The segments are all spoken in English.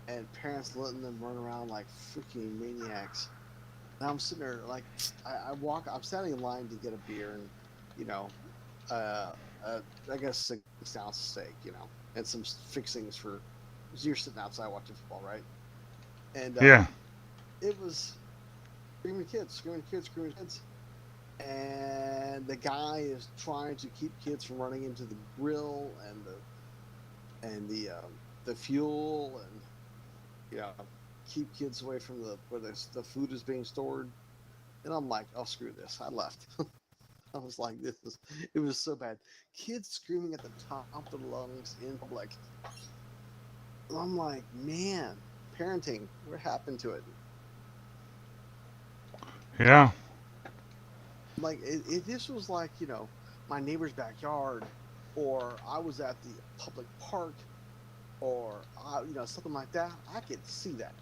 and parents letting them run around like freaking maniacs. And I'm sitting there like I'm standing in line to get a beer and you know, uh, I guess 6 ounce steak, and some fixings for. So you're sitting outside watching football, right? And Yeah. it was screaming kids, screaming kids, and the guy is trying to keep kids from running into the grill and the fuel and you know keep kids away from the where the food is being stored. And I'm like, oh screw this, I left. I was like, it was so bad. Kids screaming at the top of their lungs in public. I'm like, man, parenting, what happened to it? Yeah. Like, this was like, my neighbor's backyard, or I was at the public park, or something like that. I could see that.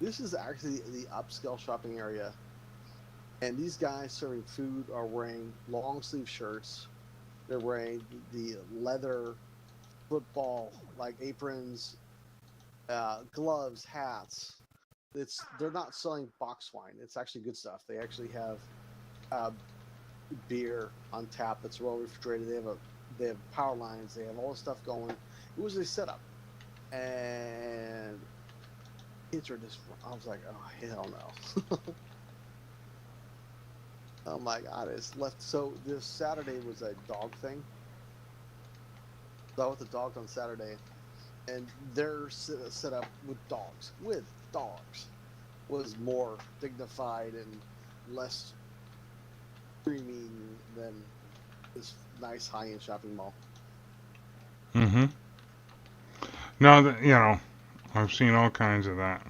This is actually the upscale shopping area, and these guys serving food are wearing long sleeve shirts. They're wearing the leather football like aprons, gloves, hats. They're not selling box wine. It's actually good stuff. They actually have uh, beer on tap that's well refrigerated. They have power lines. They have all this stuff going. It was a setup, and kids are just. I was like, oh hell no. Oh my god, it's left. So this Saturday was a dog thing. So I went to dogs on Saturday, and their setup with dogs was more dignified and less screaming than this nice high-end shopping mall. Mm-hmm. No, I've seen all kinds of that.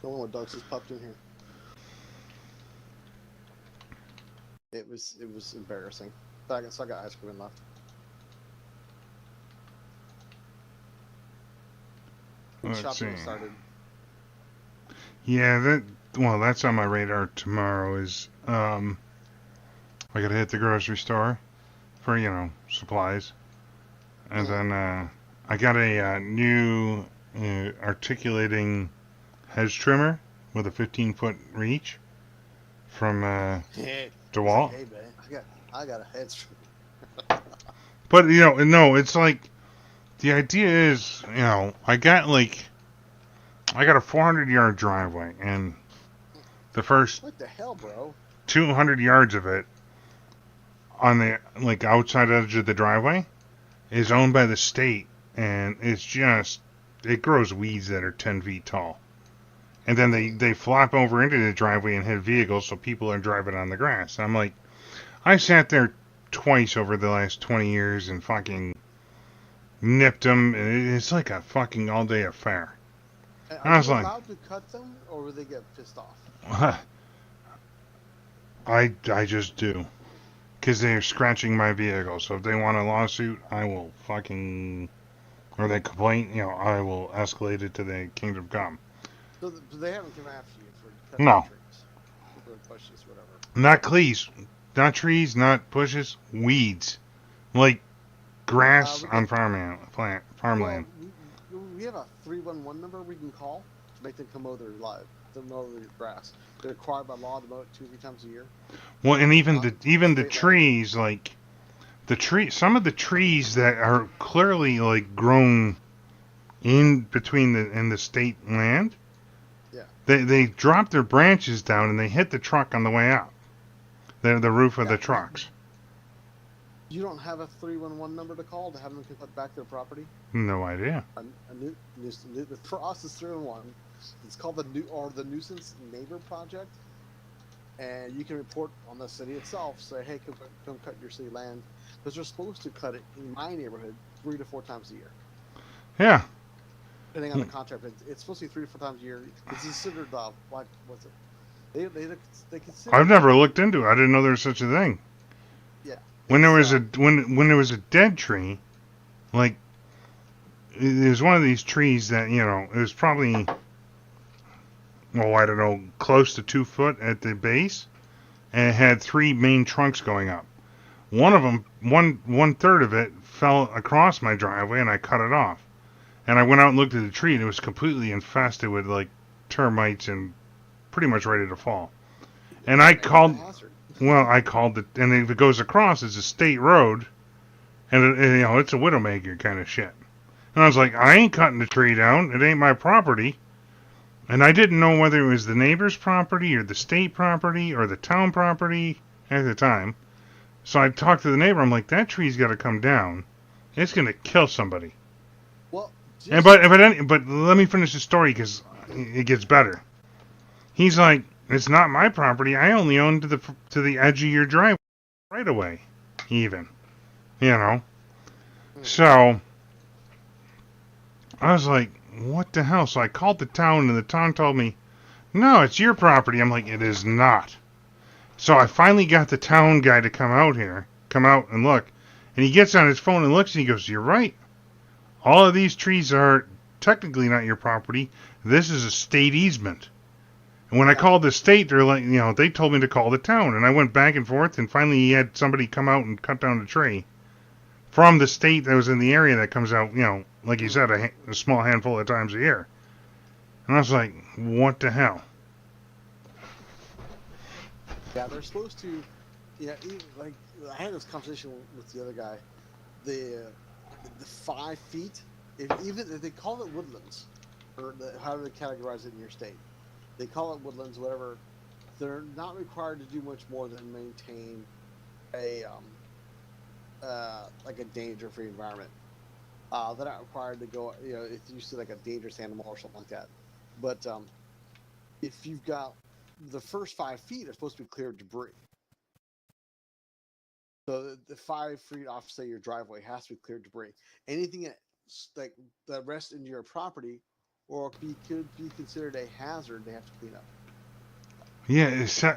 The one with dogs just popped in here. It was embarrassing. So I got ice cream left. And Let's shopping see. has started. Yeah, that's on my radar tomorrow. Is I gotta hit the grocery store for supplies, and Mm. then I got a new articulating hedge trimmer with a 15-foot reach from It's like, DeWalt. hey man, I got a head stream. But no, it's like the idea is, I got a 400-yard driveway, and the first What the hell, bro? 200 yards of it on the like outside edge of the driveway is owned by the state, and it grows weeds that are 10 feet tall. And then they, Mm. they flop over into the driveway and hit vehicles, so people are driving on the grass. I'm like, I sat there twice over the last 20 years and fucking nipped them. And it's like a fucking all day affair. Are And I was you like, allowed to cut them, or will they get pissed off? I just do. Because they're scratching my vehicle. So if they want a lawsuit, I will fucking. Or they complain, I will escalate it to the kingdom come. So they haven't come after you for cutting the No, trees, or bushes, whatever. not trees. Not trees, not bushes, weeds. Like grass We on get farmland. well. We have a 311 number we can call to make them come mow their live, to mow their grass. They're required by law to mow it 2 or 3 times a year Well, and even on the state land. trees, like some of the trees that are clearly like grown in between the state land, Yeah, they drop their branches down and they hit the truck on the way out. The roof of yeah. the trucks. You don't have a 311 number to call to have them cut back their property. No idea. For us, it's 311. It's called the nuisance neighbor project, and you can report on the city itself. Say, hey, come cut your city land, because they're supposed to cut it in my neighborhood 3 to 4 times a year, Yeah. depending on the contract. It's supposed to be 3 to 4 times a year. It's considered like what's it? They consider I've it never looked into it. I didn't know there was such a thing. yeah. When there It's was a when there was a dead tree, like it was one of these trees that it was probably, well, I don't know, close to 2 foot at the base, and it had three main trunks going up. One of them, one third of it fell across my driveway and I cut it off. And I went out and looked at the tree and it was completely infested with like termites and pretty much ready to fall. And I called, I called it, and if it goes across, it's a state road, and it's a widowmaker kind of shit. And I was like, I ain't cutting the tree down. It ain't my property. And I didn't know whether it was the neighbor's property or the state property or the town property at the time. So I talked to the neighbor. I'm like, that tree's got to come down. It's going to kill somebody. Well, but let me finish the story because it gets better. He's like, it's not my property. I only own to the edge of your driveway right away, even. So I was like, what the hell? So I called the town, and the town told me, no, it's your property. I'm like, it is not. So I finally got the town guy to come out and look. And he gets on his phone and looks, and he goes, you're right. All of these trees are technically not your property. This is a state easement. And when I called the state, they're like, they told me to call the town. And I went back and forth, and finally he had somebody come out and cut down the tree from the state that was in the area that comes out, like you said, a small handful of times a year. And I was like, what the hell? Yeah, they're supposed to, like, I had this conversation with the other guy. The 5 feet, if they call it woodlands, or however they categorize it in your state, they call it woodlands, whatever. They're not required to do much more than maintain a like a danger-free environment. They're not required to go, if you see like a dangerous animal or something like that. But if you've got the first 5 feet are supposed to be clear of debris. So the 5 feet off, say, your driveway has to be clear of debris. Anything that rests into your property or could be considered a hazard, they have to clean up. Yeah,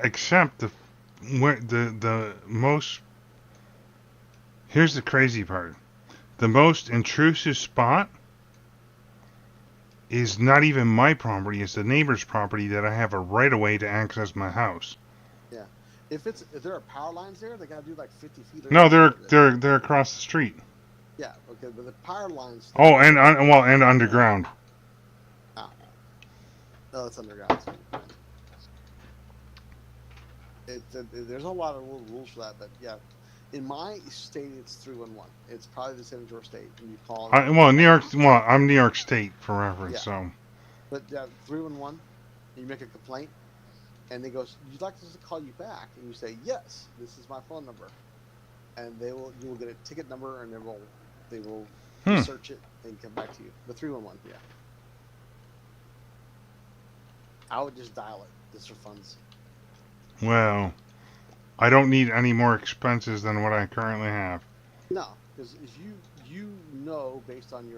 except the most. Here's the crazy part. The most intrusive spot is not even my property. It's the neighbor's property that I have a right of way to access my house. Yeah. If there are power lines there, they gotta do like 50 feet. No, they're across the street. Yeah, okay, but the power lines. Oh, and underground. Ah. No, it's underground. There's a lot of little rules for that, but yeah. In my state, it's 311. It's probably the same as your state, and you call it. New York. Well, I'm New York State for reference, so. But 311, you make a complaint, and they go, "You'd like us to call you back?" And you say, "Yes, this is my phone number," and you will get a ticket number, and they will search it and come back to you. The 311, yeah. I would just dial it just for funds. Well, I don't need any more expenses than what I currently have. No, because if you know based on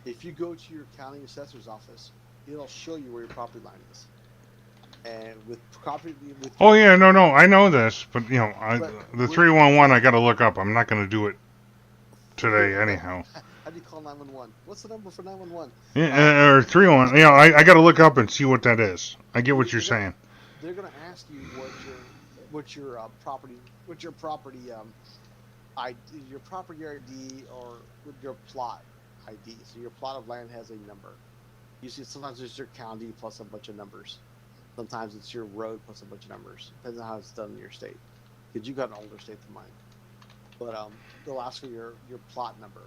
if you go to your county assessor's office, it'll show you where your property line is. And with property, no, I know this, but the 311 I got to look up. I'm not going to do it today anyhow. How do you call 911? What's the number for 911? Yeah, or 311. I got to look up and see what that is. I get what you're saying. They're going to ask you what's your property ID, your property ID, or your plot ID. So your plot of land has a number. You see, sometimes it's your county plus a bunch of numbers. Sometimes it's your road plus a bunch of numbers. Depends on how it's done in your state. Because you've got an older state than mine. But they'll ask for your plot number.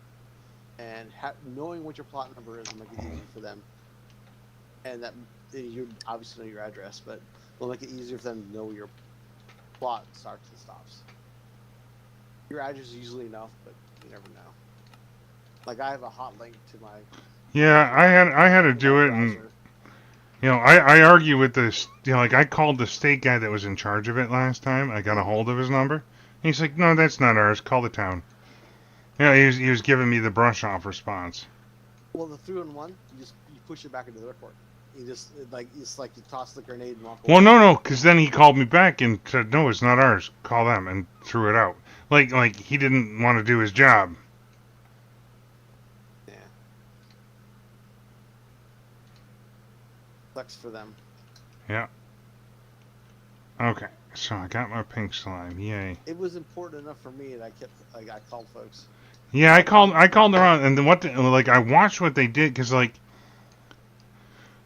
And knowing what your plot number is will make it easier for them. And that you obviously know your address, but it'll make it easier for them to know where your plot starts and stops. Your address is usually enough, but you never know. Like I have a hot link to my. Yeah, I had to do it, and I argue with this. Like I called the state guy that was in charge of it last time. I got a hold of his number. And he's like, "No, that's not ours. Call the town." He was giving me the brush off response. Well, the 311, you push it back into the report. You just it's like you toss the grenade and walk away. Well, no, because then he called me back and said, "No, it's not ours. Call them," and threw it out. Like he didn't want to do his job. Yeah. Sucks for them. Yeah. Okay, so I got my pink slime. Yay. It was important enough for me that I called folks. Yeah, I called around, and then like I watched what they did because like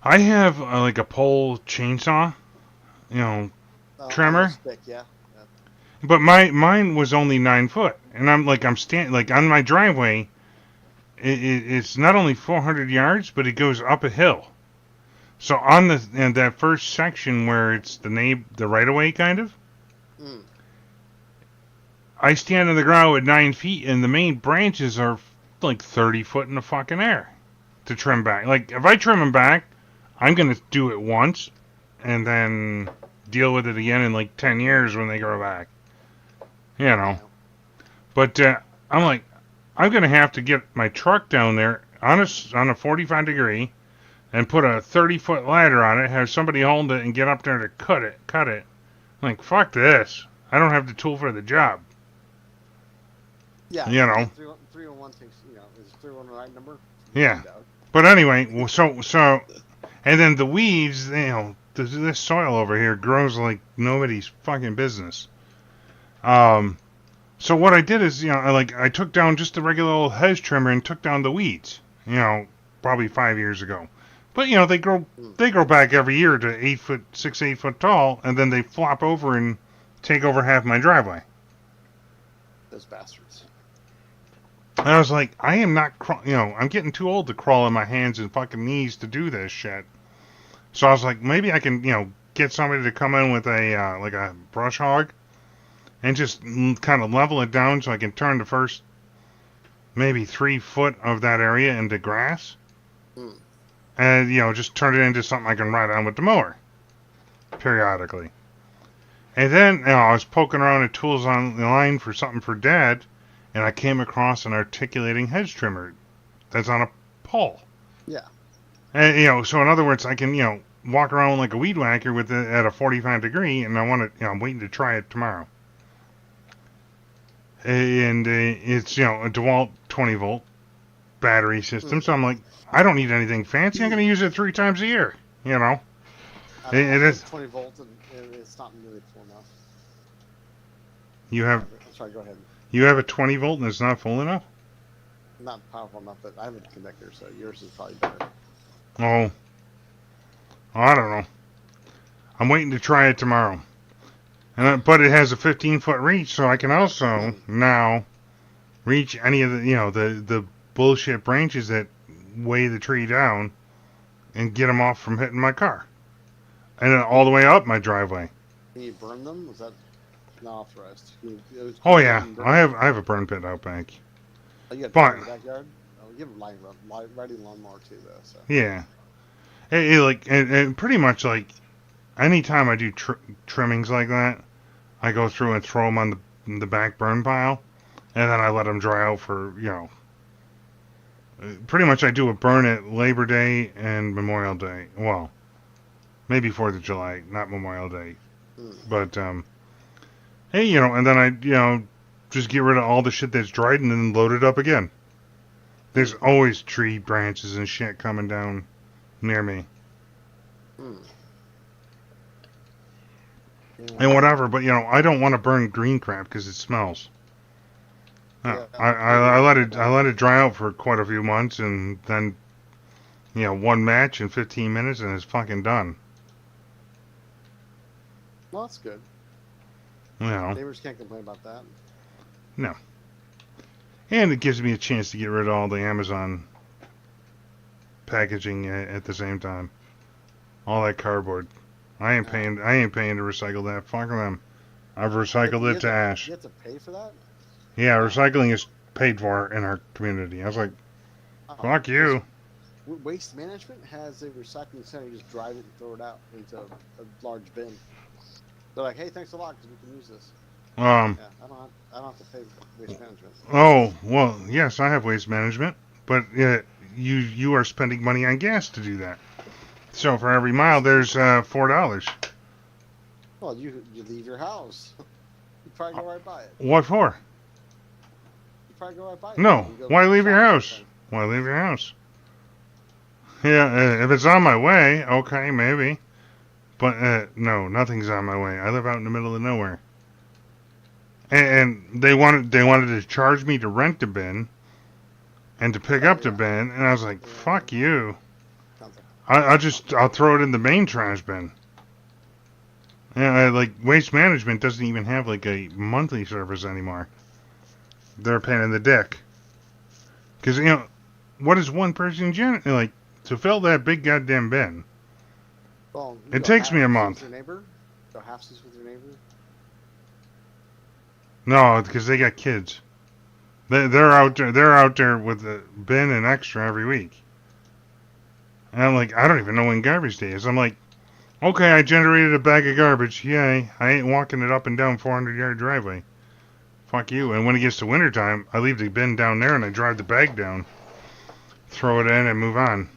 I have like a pole chainsaw, you know, On the trimmer, stick, yeah. Yeah. but mine was only 9 foot, and I'm stand like on my driveway. It's not only 400 yards, but it goes up a hill. So on that first section where it's the right of way kind of, Mm. I stand on the ground at 9 feet, and the main branches are like 30 foot in the fucking air to trim back. Like if I trim them back, I'm gonna do it once, and then deal with it again in like 10 years when they grow back. You know. Yeah. But I'm like, I'm gonna have to get my truck down there on a 45 degree and put a 30-foot ladder on it, have somebody hold it, and get up there to cut it. I'm like, fuck this. I don't have the tool for the job. Yeah, You know. 301 things, is 301 the right number? Yeah. Find out. But anyway, and then the weeds, this soil over here grows like nobody's fucking business. Um, so what I did is, I took down just a regular old hedge trimmer and took down the weeds. Probably 5 years ago. But Mm. they grow back every year to 8 foot, 6, 8 foot tall, and then they flop over and take over half my driveway. Those bastards. And I was like, I am not, I'm getting too old to crawl on my hands and fucking knees to do this shit. So I was like, maybe I can, get somebody to come in with like a brush hog and just kind of level it down so I can turn the first maybe 3 foot of that area into grass. Mm. And, just turn it into something I can ride on with the mower periodically. And then, I was poking around at tools online for something for Dad, and I came across an articulating hedge trimmer that's on a pole. Yeah. And, so in other words, I can, walk around like a weed whacker with it at a 45 degree, and I'm waiting to try it tomorrow. And it's, a DeWalt 20 volt battery system, so I'm like, I don't need anything fancy. I'm going to use it 3 times a year, I It is. 20 volts, and it's not nearly full enough. You have I'm sorry, go ahead. You have a 20 volt and it's not full enough? Not powerful enough, but I have a connector, so yours is probably better. Oh, I don't know. I'm waiting to try it tomorrow. But it has a 15-foot reach, so I can also now reach any of the bullshit branches that weigh the tree down and get them off from hitting my car. And then all the way up my driveway. Can you burn them? Was that not authorized? Oh yeah, I have a burn pit out back. Oh, you got But in the backyard? Oh, you have a riding lawnmower too, though. So. yeah, and pretty much like anytime I do trimmings like that, I go through and throw them on the back burn pile, and then I let them dry out for pretty much I do a burn at Labor Day and Memorial Day. Well, maybe 4th of July, not Memorial Day. But hey, and then I just get rid of all the shit that's dried and then load it up again. There's always tree branches and shit coming down near me. And whatever, but I don't want to burn green crap because it smells. Yeah, I let it dry out for quite a few months, and then one match in 15 minutes and it's fucking done. Well, that's good. Neighbors can't complain about that. No. And it gives me a chance to get rid of all the Amazon packaging at the same time. All that cardboard. I ain't paying to recycle that. Fuck them. I've recycled it to ash. You have to pay for that? Yeah, recycling is paid for in our community. I was like, fuck you. Waste Management has a recycling center. You just drive it and throw it out into a large bin. They're like, hey, thanks a lot because we can use this. Yeah, I don't have to pay Waste Management. Oh, well, yes, I have Waste Management, but you are spending money on gas to do that. So for every mile, there's $4. Well, you leave your house. You probably go right by it. What for? You probably go right by it. No. Why leave your house? Why leave your house? Yeah, if it's on my way, okay, maybe. But no, nothing's on my way. I live out in the middle of nowhere. and they wanted to charge me to rent the bin and to pick up the Yeah. bin, and I was like, Yeah. fuck you. Sounds like I'll throw it in the main trash bin. Yeah, like Waste Management doesn't even have like a monthly service anymore. They're a pain in the dick. Because what is one person like to fill that big goddamn bin? well, you It go takes me a halfsies month. with your neighbor. Go halfsies with your neighbor. No, because they got kids. They're out there. They're out there with the bin and extra every week. And I'm like, I don't even know when garbage day is. I'm like, okay, I generated a bag of garbage. Yay! I ain't walking it up and down 400-yard driveway. Fuck you. And when it gets to wintertime, I leave the bin down there and I drive the bag down, throw it in, and move on.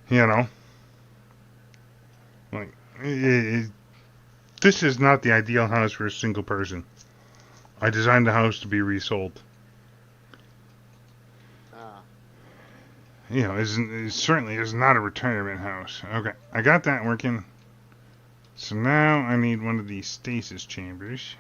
You know, like this is not the ideal house for a single person. I designed the house to be resold. Ah, It certainly is not a retirement house. Okay, I got that working. So now I need one of these stasis chambers.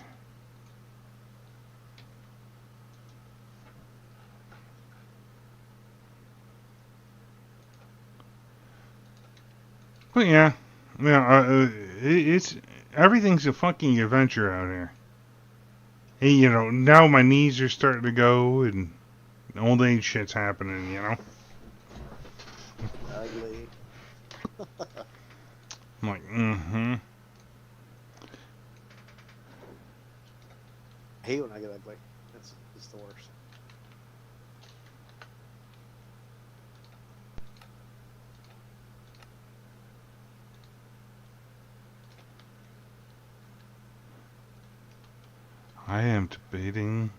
But yeah, it's everything's a fucking adventure out here. Hey, now my knees are starting to go and old age shit's happening. ugly. I'm like, mm-hmm. I hate when I get ugly. It's the worst. I am debating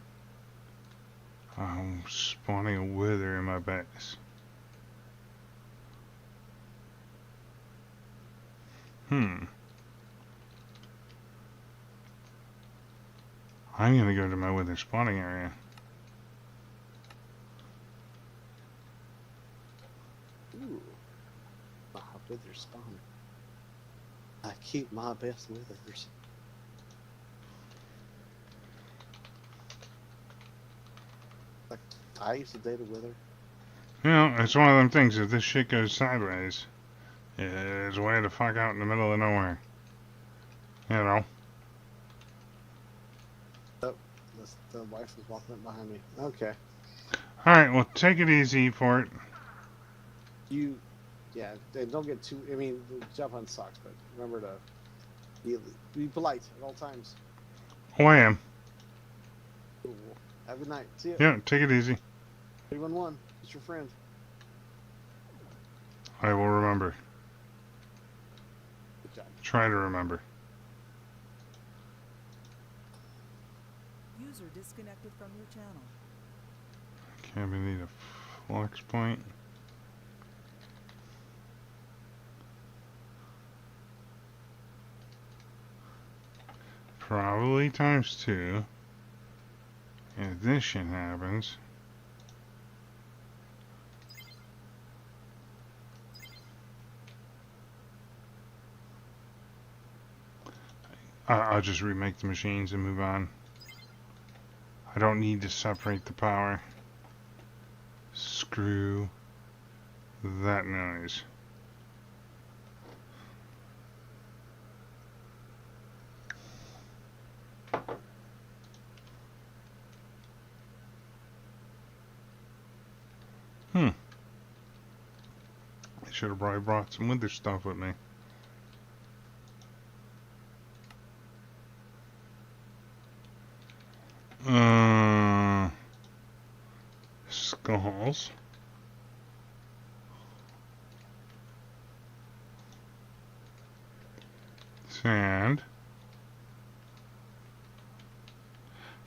spawning a wither in my base. I'm gonna go to my wither spawning area. Ooh, my wither spawn. I keep my best withers. Like I used to date a wither. It's one of them things. If this shit goes sideways, it's way the fuck out in the middle of nowhere. You know. Oh, the wife is walking up behind me. Okay. All right. Well, take it easy for it. Yeah, don't get too. I mean, the jump on sucks, but remember to be polite at all times. Oh, I am. Cool. Have a good night. See ya. Yeah. Take it easy. 311. It's your friend. I will remember. Good job. Try to remember. User disconnected from your channel. Okay, we need a flux point. Probably times 2. If this shit happens. I'll just remake the machines and move on. I don't need to separate the power. Screw that noise. I should have probably brought some winter stuff with me. Skulls. Sand.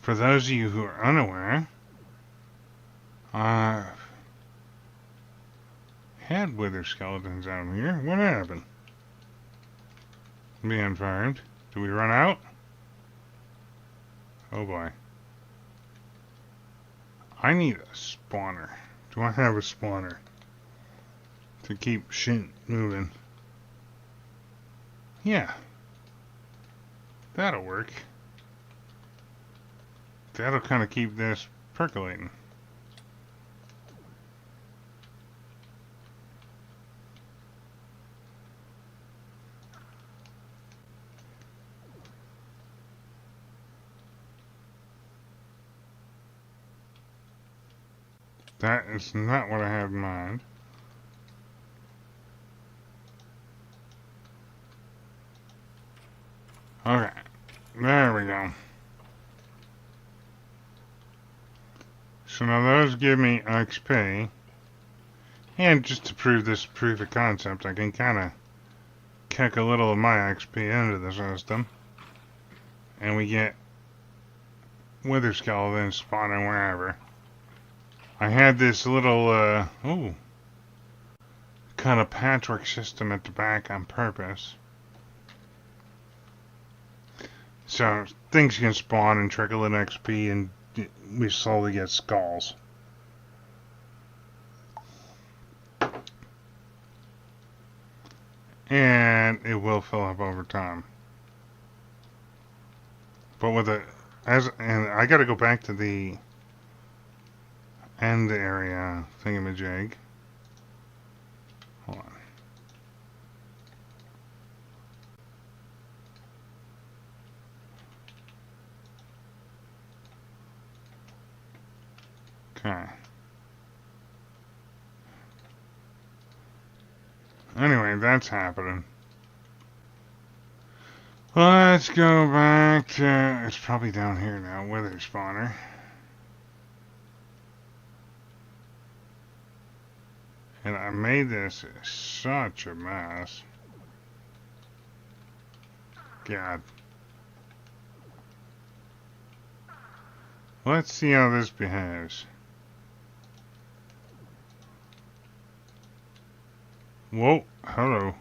For those of you who are unaware, I've had wither skeletons out here. What happened? Being fired. Do we run out? Oh boy. I need a spawner. Do I have a spawner to keep shit moving? Yeah. That'll work. That'll kind of keep this percolating. That is not what I had in mind. Okay, there we go. So now those give me XP. And just to prove this proof of concept, I can kind of kick a little of my XP into the system. And we get wither skeletons spawning wherever. I had this little, kind of patchwork system at the back on purpose. So things can spawn and trickle in XP and we slowly get skulls. And it will fill up over time. But with and I gotta go back to the end area thingamajig. Hold on. Okay. Anyway, that's happening. Let's go back to... It's probably down here now, wither spawner. And I made this such a mess. God. Let's see how this behaves. Whoa, hello.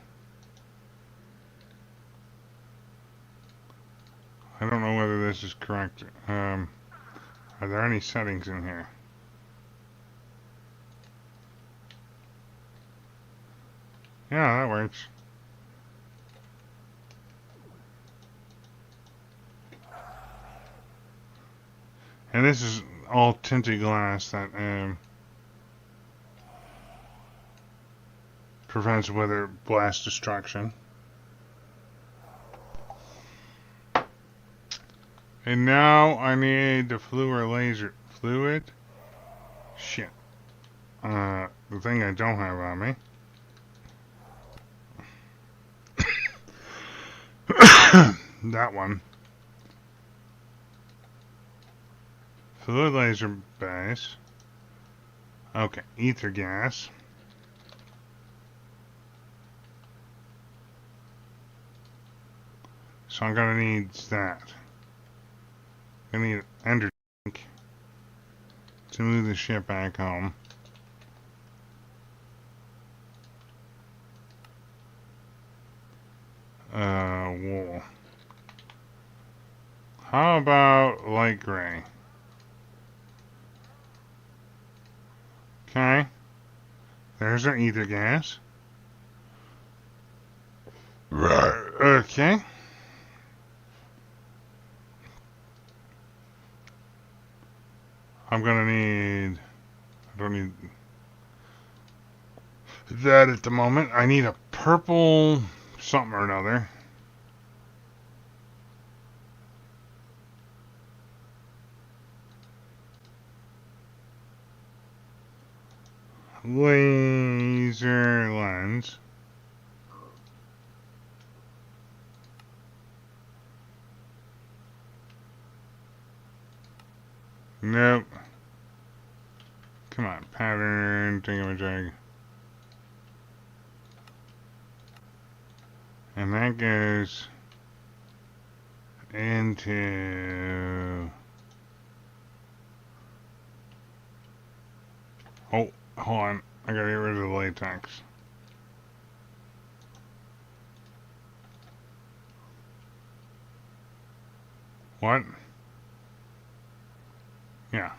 I don't know whether this is correct. Are there any settings in here? Yeah, that works. And this is all tinted glass that prevents weather blast destruction. And now I need the fluid. Shit. The thing I don't have on me. That one. Fluid laser base. Okay, ether gas. So I'm gonna need that. I need an ender tank to move the ship back home. Wool. How about light gray? Okay. There's our ether gas. Right. Okay. I'm gonna need... I don't need that at the moment. I need a purple something or another. Laser lens. Nope. Come on, pattern, thingamajig. And that goes into... Oh, hold on. I gotta get rid of the latex. What? Yeah.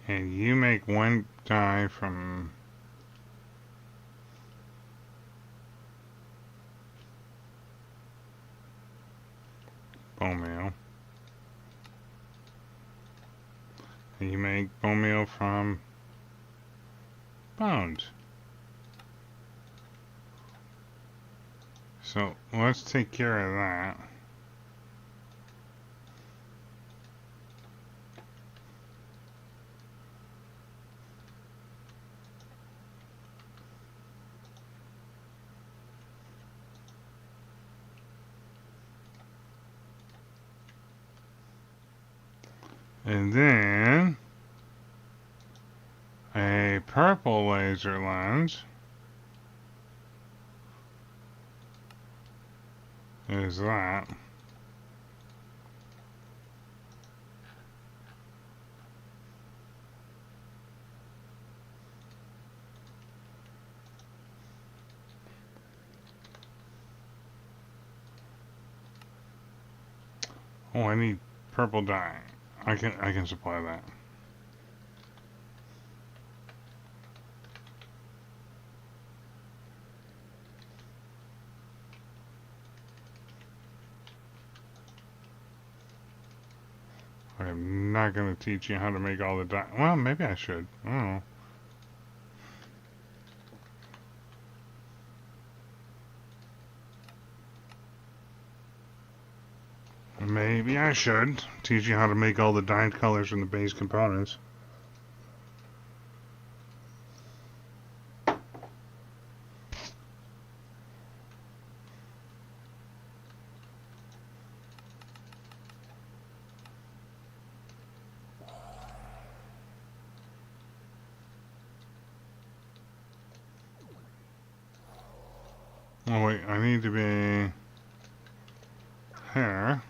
And you make one dye from... bone meal. And you make bone meal from bones. So let's take care of that. And then a purple laser lens is that. Oh, I need purple dye. I can supply that. I'm not going to teach you how to make all the dye. Well, maybe I should. I don't know. Maybe I should teach you how to make all the dyed colors from the base components. Oh wait, I need to be here.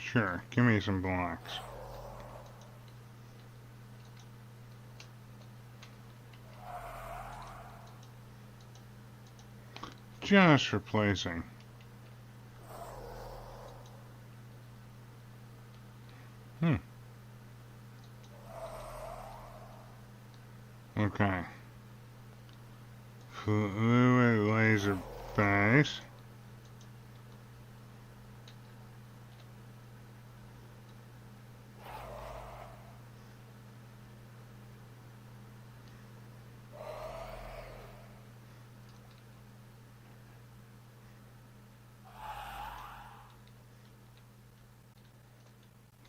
Sure, give me some blocks. Just replacing. Okay. Fluid laser base.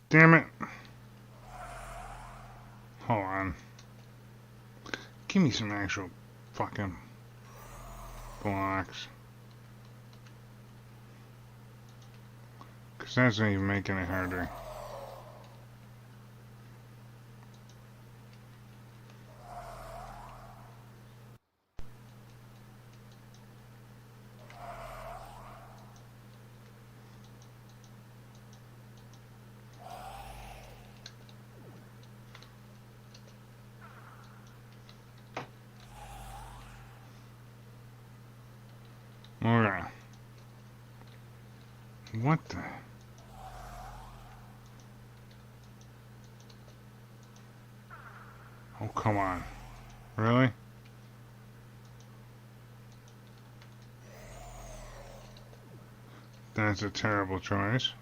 Damn it. Hold on. Give me some actual fucking blocks. Because that's not even making it harder. Okay. What the? Oh, come on. Really? That's a terrible choice.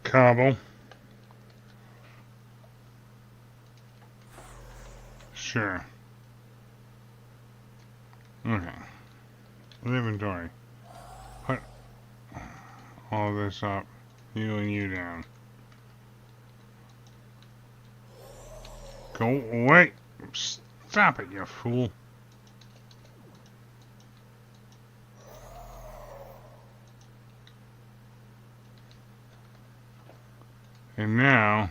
Cobble. Sure. Okay. Inventory. Put all this up. You and you down. Go away. Stop it, you fool. And now,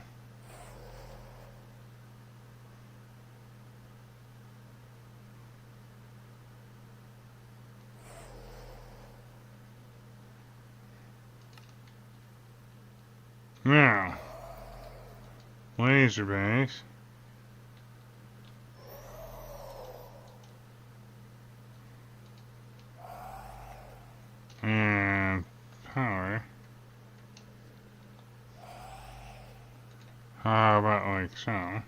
laser base. How about like so?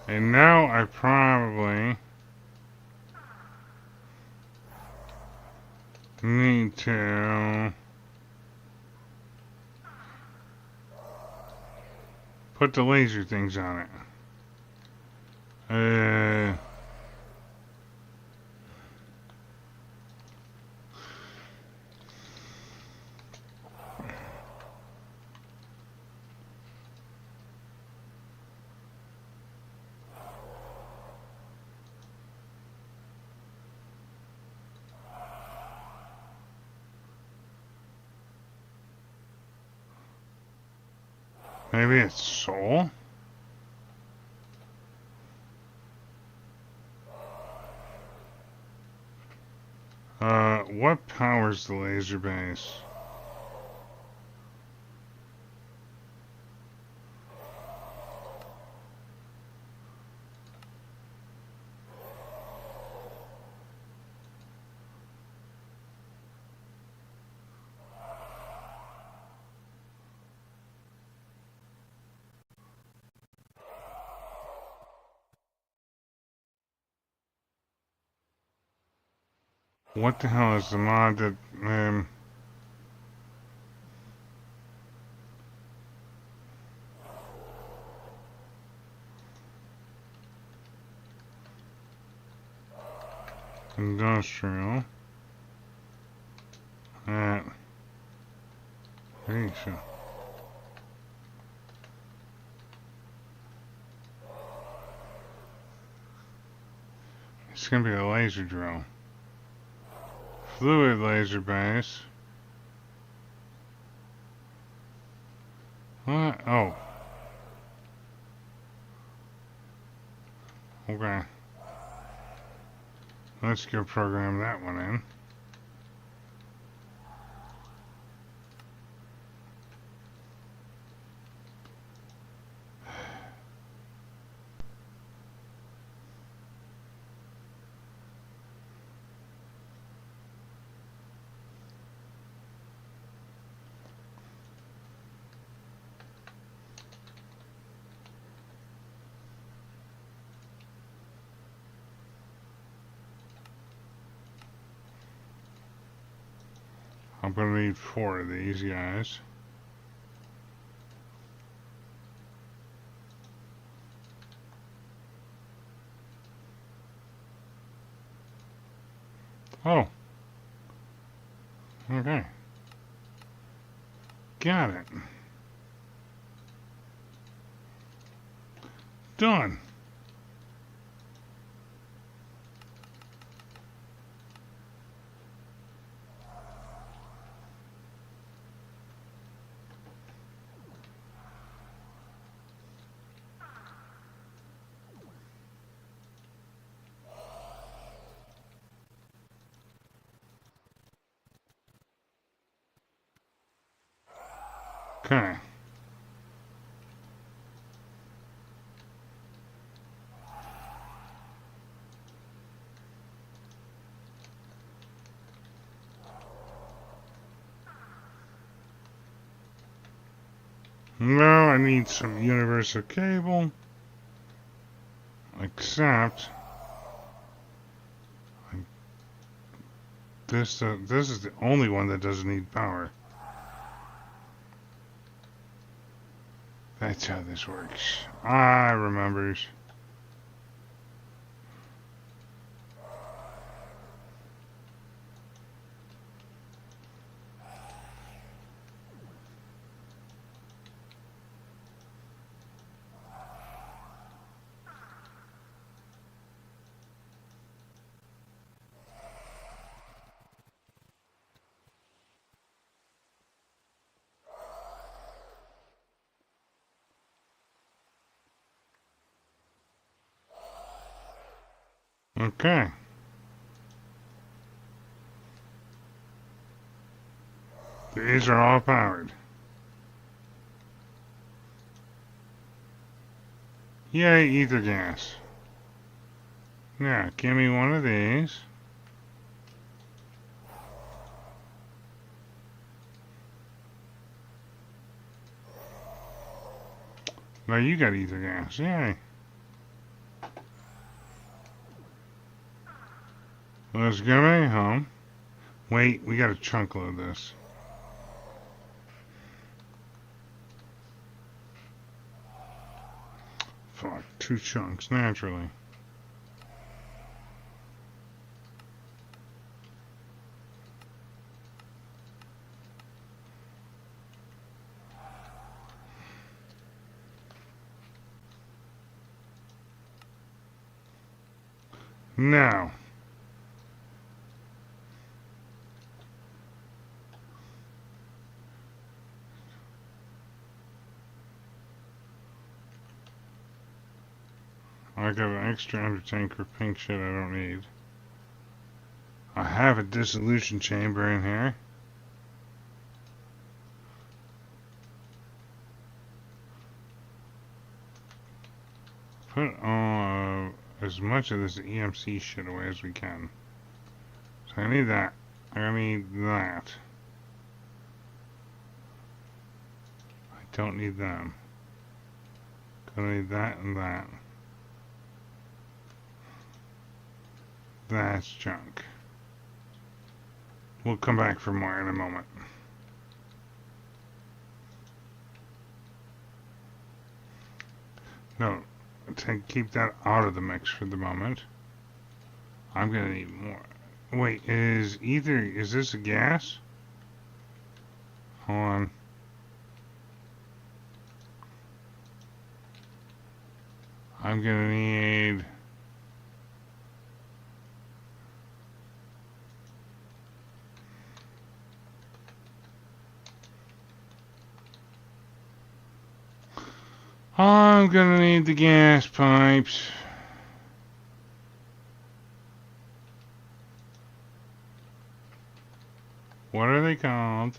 And now I probably need to put the laser things on it. Maybe it's soul? What powers the laser base? What the hell is the mod that, industrial. Fearsome. It's gonna be a laser drill. Fluid laser base. What? Oh. Okay. Let's go program that one in. I'm gonna need 4 of these guys. Oh. Okay. Got it. Done. Okay. Now I need some universal cable. Except this is the only one that doesn't need power. That's how this works. I remembers. Okay. These are all powered. Yay, ether gas. Now, give me one of these. Now you got ether gas. Yay. Let's go back home. Wait, we gotta chunk load this. Fuck, 2 chunks, naturally. Now. I got an extra undertank for pink shit I don't need. I have a dissolution chamber in here. Put as much of this EMC shit away as we can. So I need that. I need that. I don't need them. Gonna need that and that. That's junk. We'll come back for more in a moment. No, keep that out of the mix for the moment. I'm gonna need more. Wait, is this a gas? Hold on. I'm gonna need... I'm gonna need the gas pipes. What are they called?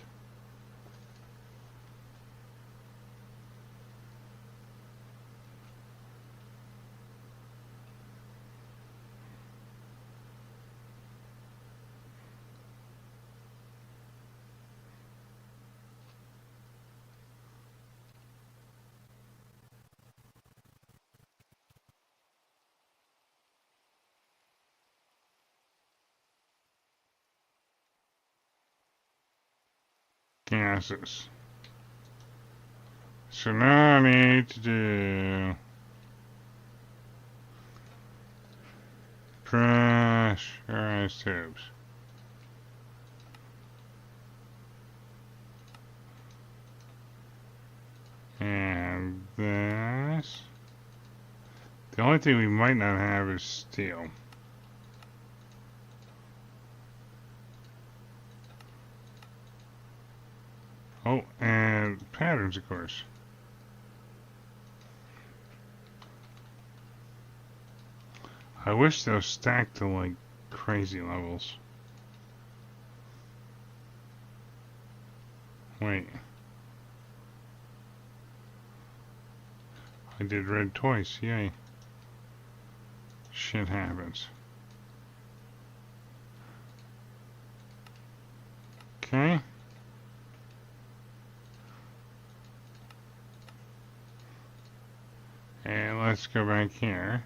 Gases. So now I need to do pressurized tubes. And this. The only thing we might not have is steel. Oh, and patterns, of course. I wish those stacked to like crazy levels. Wait. I did red twice, yay. Shit happens. Okay. And let's go back here.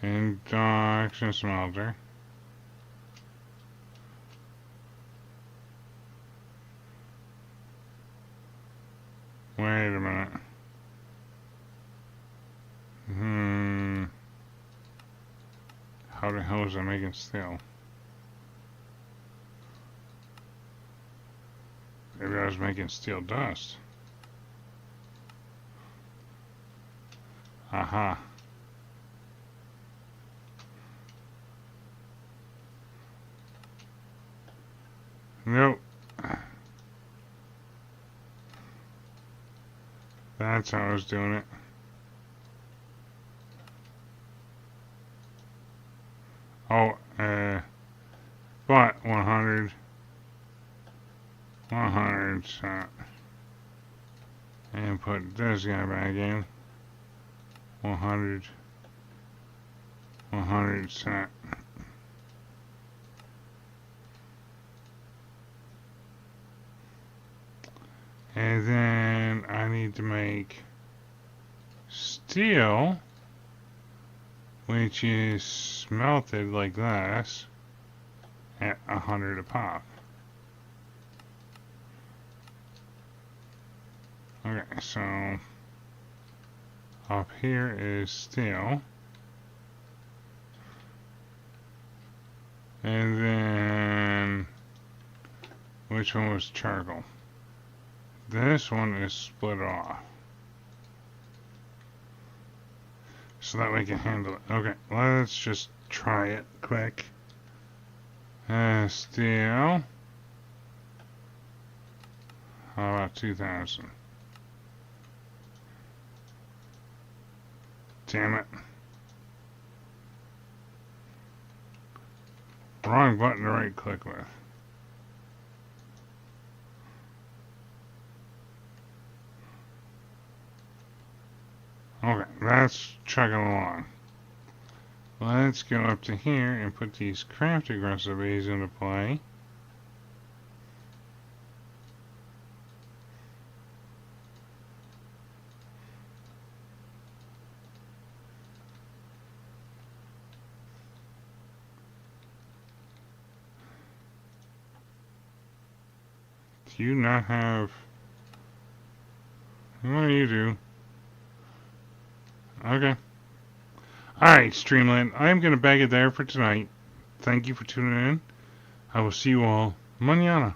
Induction smelter. Wait a minute. How the hell is I making steel? Maybe I was making steel dust. Aha. Nope. That's how I was doing it. Oh, but 100, 100, And put this guy back in. 100. 100 cent. And then I need to make steel, which is smelted like this at 100 a pop. Okay, so up here is steel. And then which one was charcoal? This one is split off. So that we can handle it. Okay, let's just try it quick. Steel. How about 2,000? Damn it. Wrong button to right click with. Okay, that's chugging along. Let's go up to here and put these crafting recipes into play. Do you not have... What do you do? Okay. Alright, Streamland. I'm going to bag it there for tonight. Thank you for tuning in. I will see you all mañana.